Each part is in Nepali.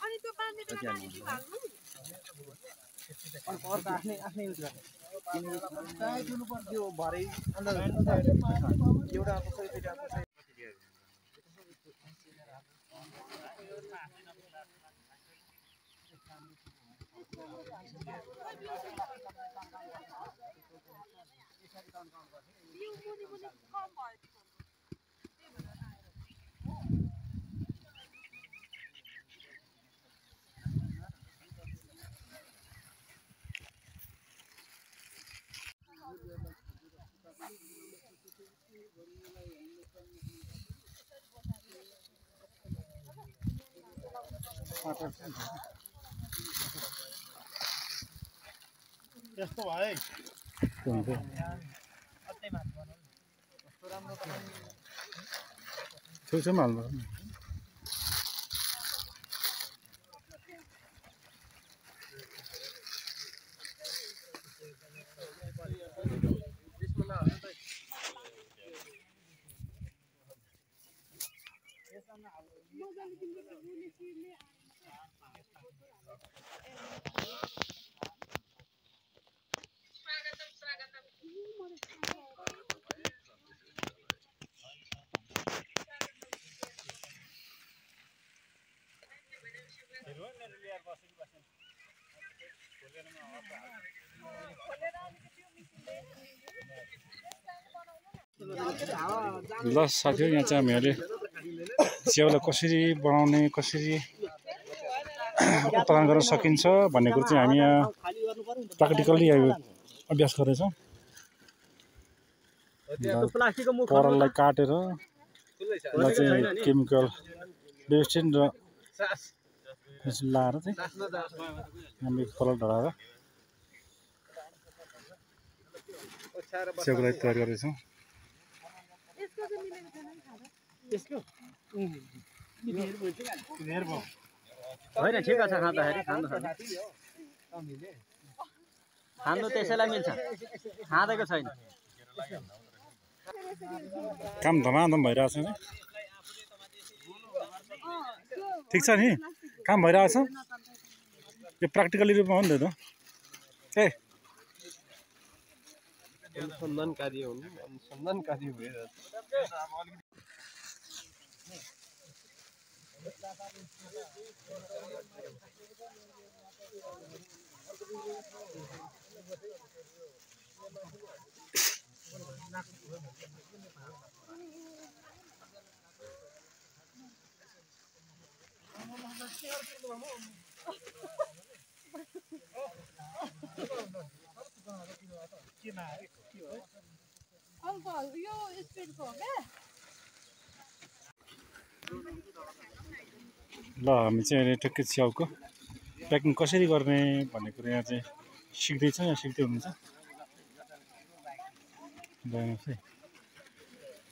अनि त्यो बाँध्ने बेला पानी के हाल्नु अर्को आफ्नै आफ्नै युज गर्ने चाहे दिनु पर्छ त्यो भरै अन्त एउटा कसै दुईटा कसै यो मुनि मुनि कम भयो त्यस्तो भयो छेउछेउमा हाल्नु ल साथीहरु यहाँ चाहिँ हामीले च्याउलाई कसरी बनाउने कसरी उत्पादन गर्न सकिन्छ भन्ने कुरो चाहिँ हामी यहाँ प्र्याक्टिकली अभ्यास गरेछौँ परललाई काटेर यसलाई चाहिँ केमिकल बेस्टिन र लाएर चाहिँ हामीले परल ढलाएर च्याउलाई तयार गरेछौँ होइन ठिक छ खाँदाखेरि खानु त्यसैलाई मिल्छ खाँदैको छैन काम धमाधम भइरहेछ नि ठिक छ नि काम भइरहेछ यो प्र्याक्टिकली रूपमा हो नि त ए अनुसन्धानकारी हो नि अनुसन्धानकारी भइरहेछ अङ्कल यो स्पिडको हो क्या ल हामी चाहिँ अहिले ठ्याक्कै च्याउको प्याकिङ कसरी गर्ने भन्ने कुरा यहाँ चाहिँ सिक्दैछौँ यहाँ सिक्दै हुनुहुन्छ ल हेर्नुहोस् है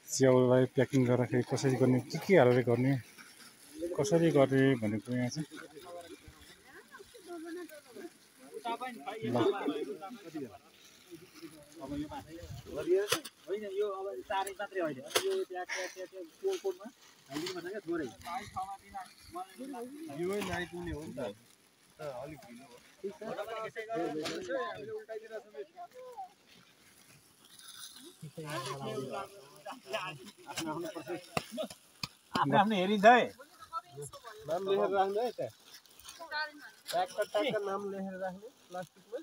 च्याउलाई प्याकिङ गर्दाखेरि कसरी गर्ने के हालेर गर्ने कसरी गर्ने भन्ने कुरा यहाँ चाहिँ होइन यो अब चारै मात्रै होइन यो कोडमा हालिदिनु पर्छ क्या थोरै यो नाइपुग्ने हो नि त अलिक ढिलो आफ्नो हेरिन्छ है नाम लेखेर राख्नु है त्यहाँ ट्याक्क नाम लेखेर राख्नु प्लास्टिकमा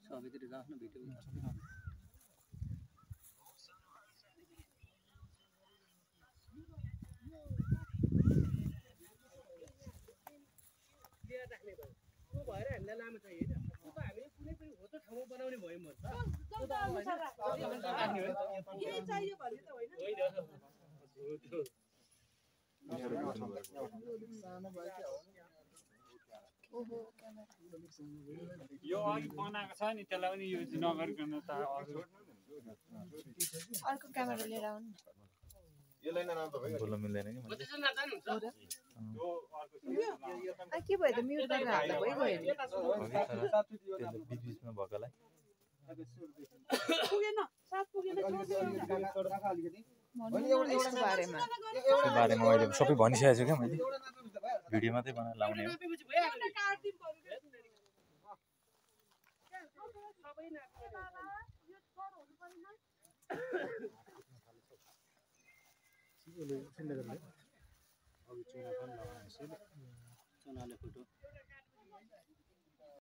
सबैतिर आफ्नो भिडियो राख्ने भयो त्यो भएर हामीलाई लामो चाहियो होइन त्यो त हामीले कुनै पनि जग्गा अनुसार राख्नु। यही चाहियो भन्ने त होइन। यो अघि बनाएको छ नि त्यसलाई पनि युज नगरिकन त अर्को क्यामेरा लिएर आउनु बोल्न मिल्दैन कि मैले के भयो त म्युट गरेर हाल्दा भइगयो नि त्यसले बिचबिचमा भएकोलाई पुगेन, साथ पुगेन, यसको बारेमा त्यो बारेमा मैले सबै भनिसकेको छु क्या मैले भिडियो मात्रै बनाएर लाउने हो चुनाले फोटो